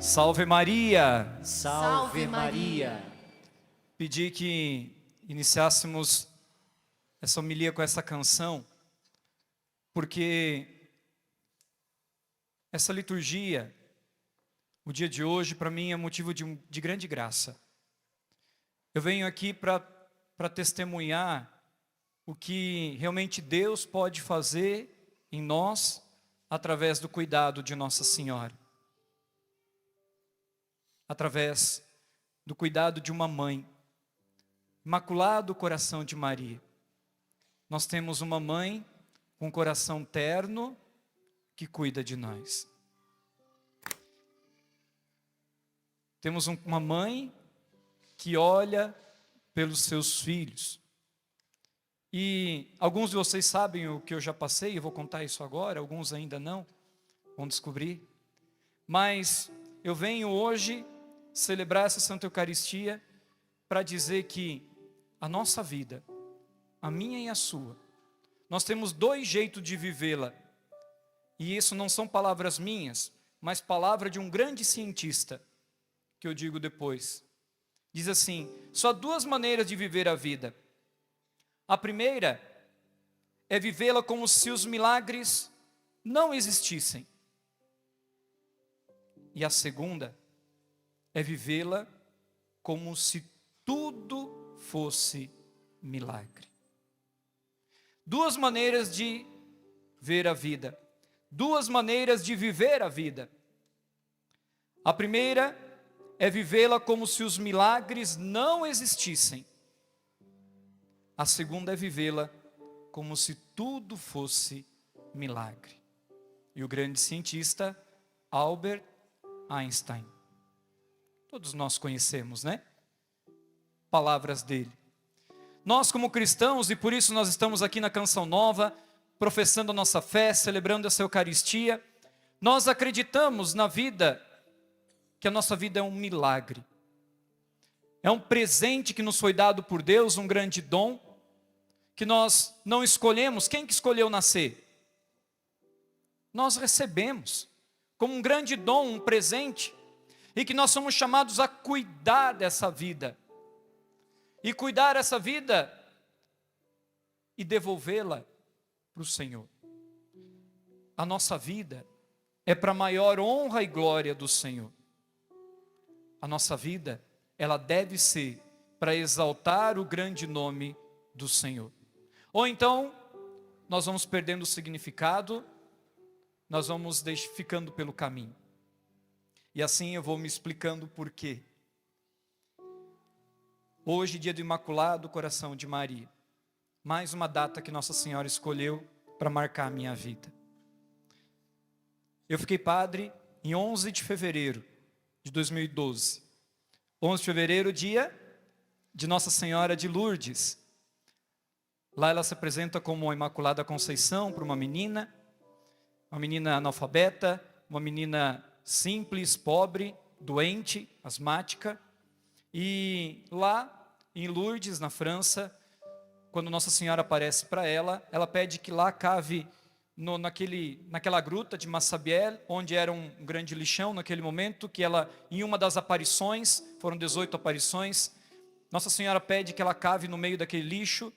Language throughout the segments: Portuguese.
Salve Maria! Salve Maria! Pedi que iniciássemos essa homilia com essa canção, porque essa liturgia, o dia de hoje, para mim é motivo de grande graça. Eu venho aqui para testemunhar o que realmente Deus pode fazer em nós, através do cuidado de Nossa Senhora. Através do cuidado de uma mãe. Imaculado Coração de Maria. Nós temos uma mãe com um coração terno que cuida de nós. Temos uma mãe que olha pelos seus filhos. E alguns de vocês sabem o que eu já passei, eu vou contar isso agora, alguns ainda não, vão descobrir. Mas eu venho hoje celebrar essa Santa Eucaristia para dizer que a nossa vida, a minha e a sua, nós temos dois jeitos de vivê-la. E isso não são palavras minhas, mas palavra de um grande cientista, que eu digo depois. Diz assim: só duas maneiras de viver a vida. A primeira é vivê-la como se os milagres não existissem. E a segunda é vivê-la como se tudo fosse milagre. Duas maneiras de ver a vida. Duas maneiras de viver a vida. A primeira é vivê-la como se os milagres não existissem. A segunda é vivê-la como se tudo fosse milagre. E o grande cientista Albert Einstein. Todos nós conhecemos, né? Palavras dele. Nós como cristãos, e por isso nós estamos aqui na Canção Nova, professando a nossa fé, celebrando essa Eucaristia, nós acreditamos na vida, que a nossa vida é um milagre. É um presente que nos foi dado por Deus, um grande dom, que nós não escolhemos. Quem que escolheu nascer? Nós recebemos, como um grande dom, um presente, e que nós somos chamados a cuidar dessa vida. E cuidar essa vida e devolvê-la para o Senhor. A nossa vida é para a maior honra e glória do Senhor. A nossa vida, ela deve ser para exaltar o grande nome do Senhor. Ou então, nós vamos perdendo o significado, nós vamos ficando pelo caminho. E assim eu vou me explicando por quê. Hoje, dia do Imaculado Coração de Maria. Mais uma data que Nossa Senhora escolheu para marcar a minha vida. Eu fiquei padre em 11 de fevereiro de 2012. 11 de fevereiro, dia de Nossa Senhora de Lourdes. Lá ela se apresenta como a Imaculada Conceição para uma menina analfabeta, uma menina simples, pobre, doente, asmática. E lá em Lourdes, na França, quando Nossa Senhora aparece para ela, ela pede que lá cave naquela gruta de Massabielle, onde era um grande lixão naquele momento, que ela, em uma das aparições, foram 18 aparições, Nossa Senhora pede que ela cave no meio daquele lixo,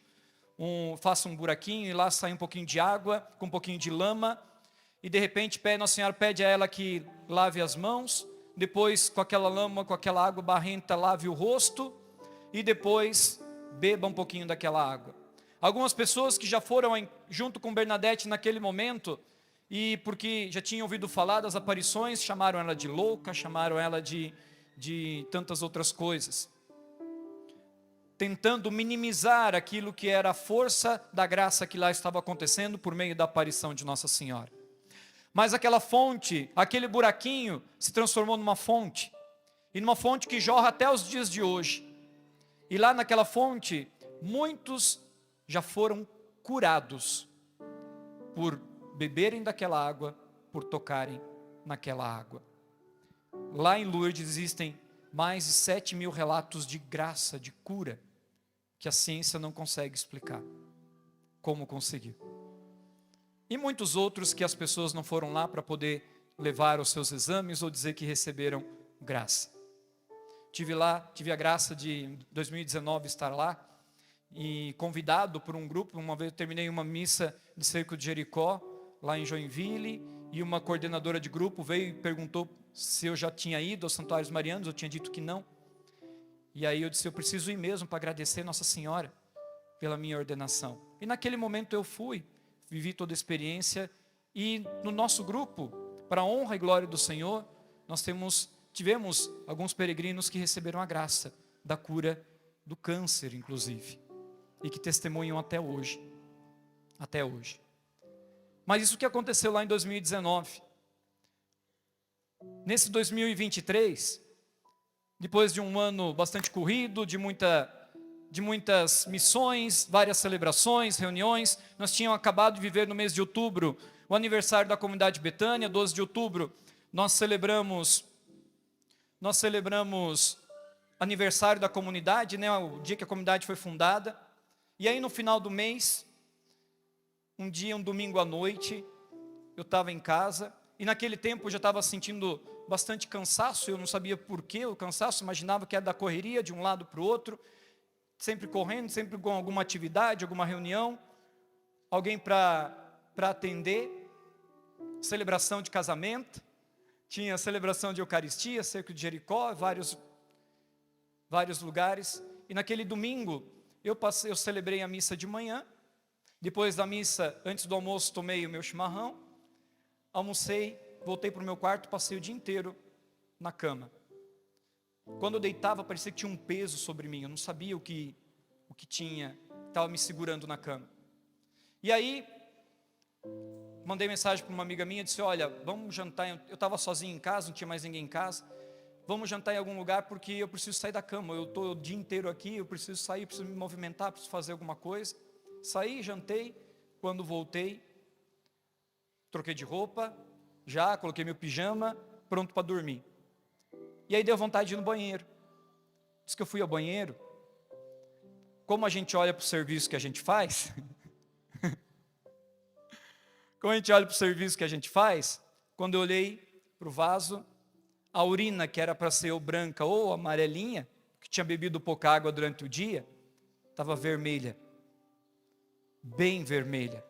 faça um buraquinho e lá sai um pouquinho de água, com um pouquinho de lama, e de repente Nossa Senhora pede a ela que lave as mãos, depois com aquela lama, com aquela água barrenta, lave o rosto, e depois beba um pouquinho daquela água. Algumas pessoas que já foram junto com Bernadette naquele momento, e porque já tinham ouvido falar das aparições, chamaram ela de louca, chamaram ela de tantas outras coisas, tentando minimizar aquilo que era a força da graça que lá estava acontecendo por meio da aparição de Nossa Senhora. Mas aquela fonte, aquele buraquinho se transformou numa fonte, e numa fonte que jorra até os dias de hoje. E lá naquela fonte, muitos já foram curados por beberem daquela água, por tocarem naquela água. Lá em Lourdes existem mais de 7.000 relatos de graça, de cura, que a ciência não consegue explicar como conseguiu. E muitos outros que as pessoas não foram lá para poder levar os seus exames ou dizer que receberam graça. Tive a graça de, em 2019, estar lá, e convidado por um grupo. Uma vez eu terminei uma missa de Cerco de Jericó, lá em Joinville, e uma coordenadora de grupo veio e perguntou se eu já tinha ido aos Santuários Marianos. Eu tinha dito que não. E aí eu disse, eu preciso ir mesmo para agradecer Nossa Senhora pela minha ordenação. E naquele momento eu fui, vivi toda a experiência, e no nosso grupo, para a honra e glória do Senhor, nós tivemos alguns peregrinos que receberam a graça da cura do câncer, inclusive, e que testemunham até hoje. Até hoje. Mas isso que aconteceu lá em 2019. Nesse 2023, depois de um ano bastante corrido, de muitas missões, várias celebrações, reuniões, nós tínhamos acabado de viver no mês de outubro o aniversário da comunidade Betânia. 12 de outubro, nós celebramos aniversário da comunidade, né, o dia que a comunidade foi fundada. E aí no final do mês, um domingo à noite, eu estava em casa, e naquele tempo eu já estava sentindo bastante cansaço. Eu não sabia por que o cansaço, imaginava que era da correria de um lado para o outro, sempre correndo, sempre com alguma atividade, alguma reunião, alguém para atender, celebração de casamento, tinha celebração de Eucaristia, Cerco de Jericó, vários lugares. E naquele domingo, eu celebrei a missa de manhã. Depois da missa, antes do almoço, tomei o meu chimarrão, almocei, voltei para o meu quarto, passei o dia inteiro na cama. Quando eu deitava, parecia que tinha um peso sobre mim, eu não sabia o que tinha, estava me segurando na cama. E aí, mandei mensagem para uma amiga minha, disse, olha, vamos jantar. Eu estava sozinho em casa, não tinha mais ninguém em casa. Vamos jantar em algum lugar, porque eu preciso sair da cama. Eu estou o dia inteiro aqui, eu preciso sair, preciso me movimentar, preciso fazer alguma coisa. Saí, jantei. Quando voltei, troquei de roupa, já coloquei meu pijama, pronto para dormir. E aí deu vontade de ir no banheiro. Diz que eu fui ao banheiro. Como a gente olha para o serviço que a gente faz... Como a gente olha para o serviço que a gente faz, quando eu olhei para o vaso, a urina, que era para ser ou branca ou amarelinha, que tinha bebido pouca água durante o dia, estava vermelha. Bem vermelha.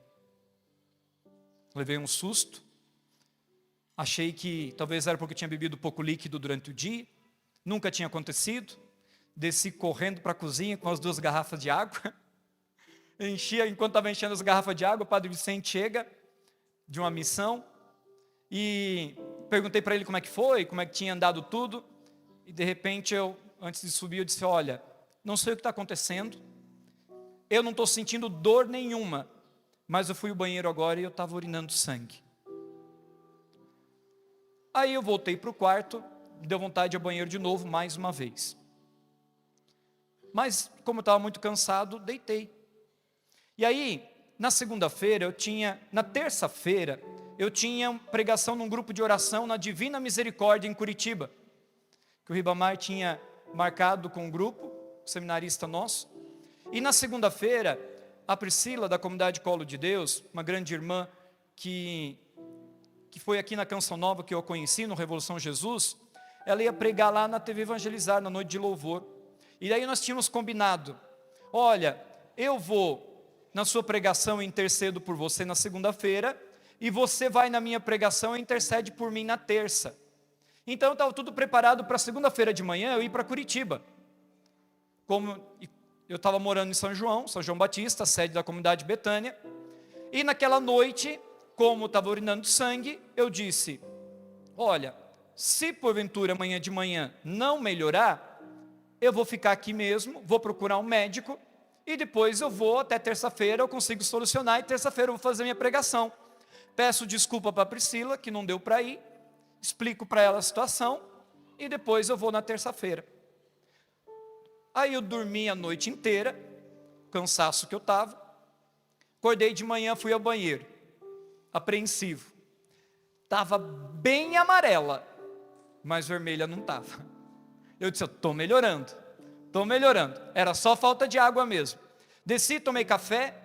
Levei um susto. Achei que talvez era porque eu tinha bebido pouco líquido durante o dia. Nunca tinha acontecido. Desci correndo para a cozinha com as 2 garrafas de água. Enquanto estava enchendo as garrafas de água, o Padre Vicente chega de uma missão, e perguntei para ele como é que foi, como é que tinha andado tudo, e de repente antes de subir, eu disse, olha, não sei o que está acontecendo, eu não estou sentindo dor nenhuma, mas eu fui ao banheiro agora e eu estava urinando sangue. Aí eu voltei para o quarto, deu vontade de ir ao banheiro de novo, mais uma vez. Mas, como eu estava muito cansado, deitei. E aí, na terça-feira, eu tinha pregação num grupo de oração na Divina Misericórdia, em Curitiba, que o Ribamar tinha marcado com um grupo, seminarista nosso. E na segunda-feira, a Priscila, da comunidade Colo de Deus, uma grande irmã que foi aqui na Canção Nova, que eu conheci, no Revolução Jesus, ela ia pregar lá na TV Evangelizar, na noite de louvor. E daí nós tínhamos combinado, olha, eu vou na sua pregação, eu intercedo por você na segunda-feira, e você vai na minha pregação e intercede por mim na terça. Então estava tudo preparado para segunda-feira de manhã eu ir para Curitiba. Como eu estava morando em São João Batista, sede da comunidade Betânia, e naquela noite, como estava urinando sangue, eu disse, olha, se porventura amanhã de manhã não melhorar, eu vou ficar aqui mesmo, vou procurar um médico, e depois eu vou, até terça-feira eu consigo solucionar, e terça-feira eu vou fazer minha pregação. Peço desculpa para a Priscila, que não deu para ir, explico para ela a situação, e depois eu vou na terça-feira. Aí eu dormi a noite inteira, cansaço que eu estava, acordei de manhã, fui ao banheiro, apreensivo. Estava bem amarela, mas vermelha não estava. Eu disse, eu estou melhorando. Era só falta de água mesmo. Desci, tomei café,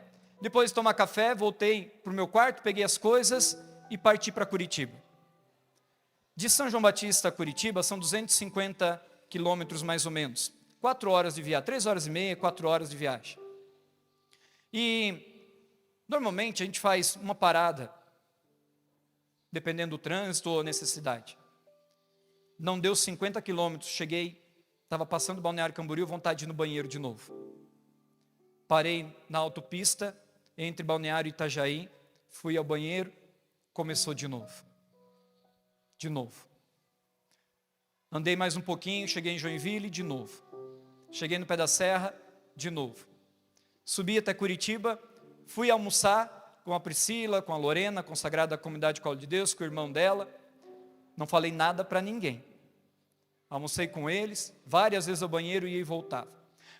depois de tomar café, voltei para o meu quarto, peguei as coisas e parti para Curitiba. De São João Batista a Curitiba são 250 quilômetros mais ou menos. 4 horas de viagem, 3 horas e meia, 4 horas de viagem. E normalmente a gente faz uma parada, dependendo do trânsito ou necessidade. Não deu 50 quilômetros, cheguei, estava passando o Balneário Camboriú, vontade de ir no banheiro de novo. Parei na autopista, entre Balneário e Itajaí, fui ao banheiro, começou de novo. De novo. Andei mais um pouquinho, cheguei em Joinville, de novo. Cheguei no pé da serra, de novo. Subi até Curitiba, fui almoçar com a Priscila, com a Lorena, consagrada à Comunidade Colo de Deus, com o irmão dela. Não falei nada para ninguém. Almocei com eles, várias vezes ao banheiro, ia e voltava.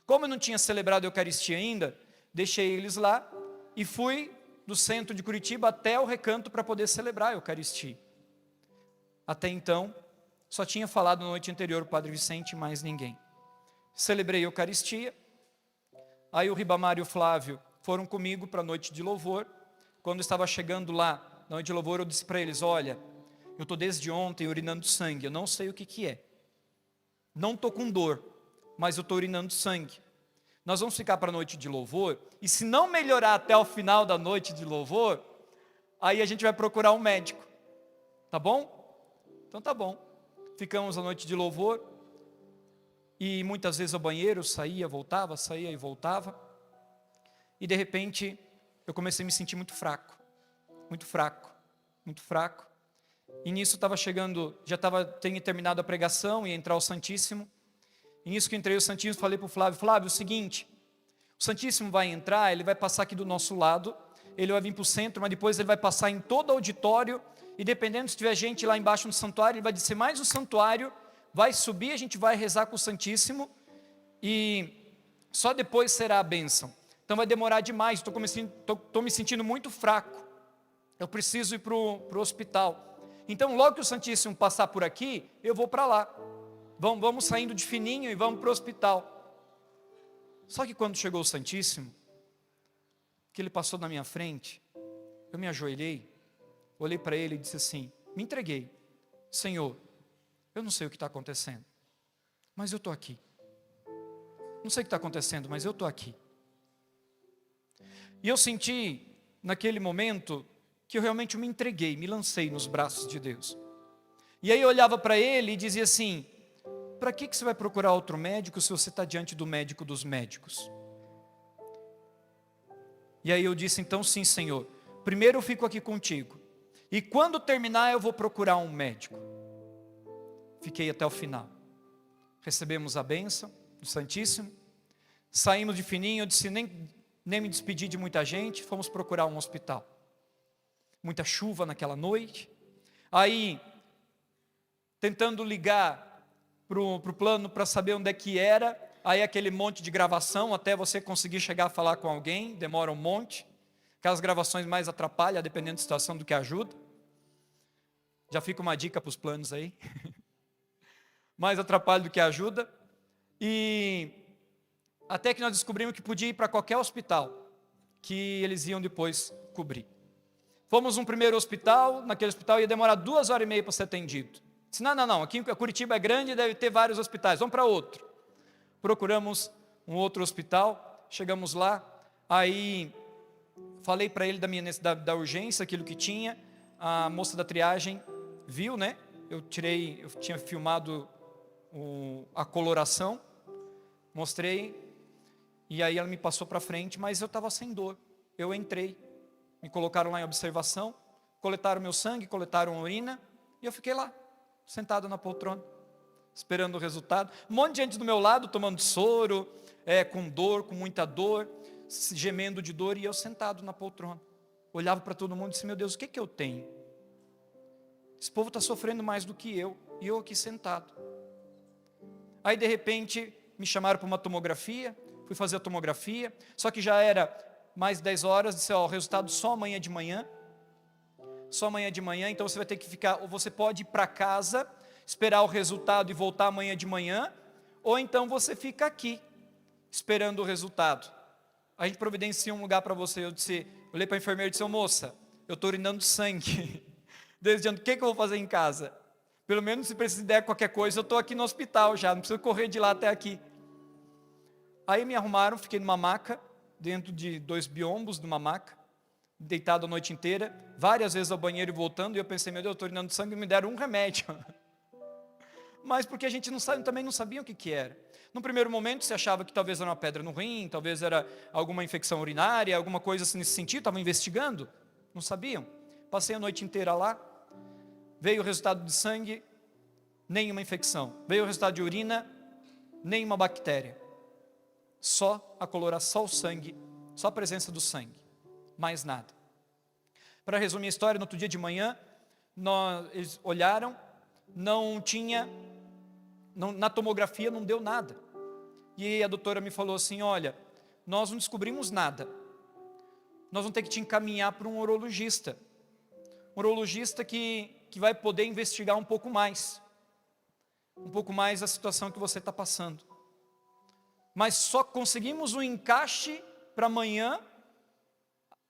Como eu não tinha celebrado a Eucaristia ainda, deixei eles lá e fui do centro de Curitiba até o Recanto para poder celebrar a Eucaristia. Até então, só tinha falado na noite anterior o Padre Vicente e mais ninguém. Celebrei a Eucaristia, aí o Ribamar e o Flávio foram comigo para a noite de louvor. Quando eu estava chegando lá, na noite de louvor, eu disse para eles, olha, eu estou desde ontem urinando sangue, eu não sei o que é. Não estou com dor, mas eu estou urinando sangue. Nós vamos ficar para a noite de louvor, e se não melhorar até o final da noite de louvor, aí a gente vai procurar um médico. Tá bom? Então tá bom. Ficamos a noite de louvor, e muitas vezes ao banheiro, saía e voltava, e de repente eu comecei a me sentir muito fraco, muito fraco, muito fraco. E nisso estava chegando, tinha terminado a pregação, ia entrar o Santíssimo. E nisso que entrei o Santíssimo, falei para o Flávio, Flávio, é o seguinte, o Santíssimo vai entrar, ele vai passar aqui do nosso lado, ele vai vir para o centro, mas depois ele vai passar em todo o auditório, e dependendo se tiver gente lá embaixo no santuário, ele vai descer mais no santuário, vai subir, a gente vai rezar com o Santíssimo, e só depois será a bênção. Então vai demorar demais, estou me sentindo muito fraco, eu preciso ir para o hospital. Então logo que o Santíssimo passar por aqui, eu vou para lá. Vamos saindo de fininho e vamos para o hospital. Só que quando chegou o Santíssimo, que ele passou na minha frente, eu me ajoelhei, olhei para ele e disse assim, me entreguei. Senhor, eu não sei o que está acontecendo, mas eu estou aqui. Não sei o que está acontecendo, mas eu estou aqui. E eu senti, naquele momento, que eu realmente me entreguei, me lancei nos braços de Deus. E aí eu olhava para ele e dizia assim, para que você vai procurar outro médico se você está diante do médico dos médicos? E aí eu disse, então sim, Senhor, primeiro eu fico aqui contigo, e quando terminar eu vou procurar um médico. Fiquei até o final. Recebemos a bênção do Santíssimo, saímos de fininho, eu disse, nem me despedi de muita gente, fomos procurar um hospital. Muita chuva naquela noite, aí tentando ligar para o plano para saber onde é que era, aí aquele monte de gravação, até você conseguir chegar a falar com alguém, demora um monte, aquelas gravações mais atrapalham, dependendo da situação, do que ajuda. Já fica uma dica para os planos aí, mais atrapalha do que ajuda, e até que nós descobrimos que podia ir para qualquer hospital, que eles iam depois cobrir. Fomos um primeiro hospital, naquele hospital ia demorar 2h30 para ser atendido. Disse, não, aqui Curitiba é grande, deve ter vários hospitais, vamos para outro. Procuramos um outro hospital, chegamos lá, aí falei para ele da urgência, aquilo que tinha, a moça da triagem viu, né? Eu tinha filmado a coloração, mostrei, e aí ela me passou para frente, mas eu estava sem dor, eu entrei. Me colocaram lá em observação, coletaram meu sangue, coletaram a urina, e eu fiquei lá, sentado na poltrona, esperando o resultado. Um monte de gente do meu lado, tomando soro, com dor, com muita dor, gemendo de dor, e eu sentado na poltrona. Olhava para todo mundo e disse, meu Deus, o que eu tenho? Esse povo está sofrendo mais do que eu, e eu aqui sentado. Aí de repente, me chamaram para uma tomografia, fui fazer a tomografia, só que já era mais 10 horas, disse, o resultado só amanhã de manhã, então você vai ter que ficar, ou você pode ir para casa, esperar o resultado e voltar amanhã de manhã, ou então você fica aqui, esperando o resultado. A gente providencia um lugar para você. Eu olhei para a enfermeira e disse, moça, eu estou urinando sangue, desde ontem, o que eu vou fazer em casa? Pelo menos se precisar der qualquer coisa, eu estou aqui no hospital já, não preciso correr de lá até aqui. Aí me arrumaram, fiquei numa maca, dentro de 2 biombos de uma maca, deitado a noite inteira, várias vezes ao banheiro e voltando, e eu pensei, meu Deus, eu estou urinando sangue, me deram um remédio. Mas porque a gente não sabe, também não sabia o que era. No primeiro momento, se achava que talvez era uma pedra no rim, talvez era alguma infecção urinária, alguma coisa assim nesse sentido, estavam investigando, não sabiam. Passei a noite inteira lá, veio o resultado de sangue, nenhuma infecção. Veio o resultado de urina, nenhuma bactéria. Só a coloração, só o sangue, só a presença do sangue, mais nada. Para resumir a história, no outro dia de manhã, eles olharam, não tinha, na tomografia não deu nada. E a doutora me falou assim, olha, nós não descobrimos nada, nós vamos ter que te encaminhar para um urologista que vai poder investigar um pouco mais a situação que você está passando. Mas só conseguimos um encaixe para amanhã,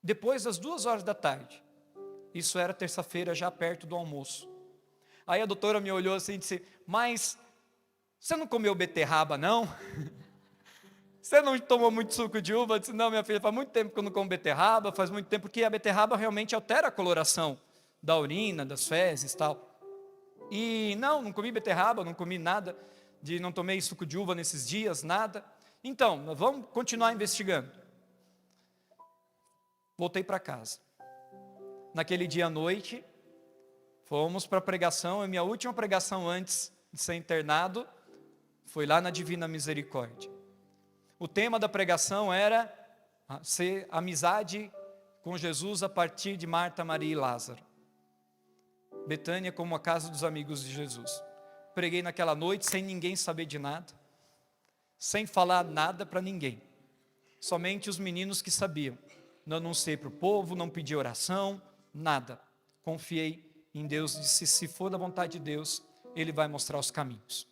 depois das 2 horas da tarde. Isso era terça-feira, já perto do almoço. Aí a doutora me olhou assim e disse, mas você não comeu beterraba não? Você não tomou muito suco de uva? Eu disse, não, minha filha, faz muito tempo que eu não como beterraba, faz muito tempo, porque a beterraba realmente altera a coloração da urina, das fezes e tal. E não comi beterraba, não comi nada, não tomei suco de uva nesses dias, nada. Então, nós vamos continuar investigando. Voltei para casa. Naquele dia à noite, fomos para a pregação, a minha última pregação antes de ser internado, foi lá na Divina Misericórdia. O tema da pregação era ser amizade com Jesus a partir de Marta, Maria e Lázaro. Betânia como a casa dos amigos de Jesus. Preguei naquela noite sem ninguém saber de nada, sem falar nada para ninguém. Somente os meninos que sabiam. Não anunciei para o povo, não pedi oração, nada. Confiei em Deus, disse, se for da vontade de Deus, Ele vai mostrar os caminhos.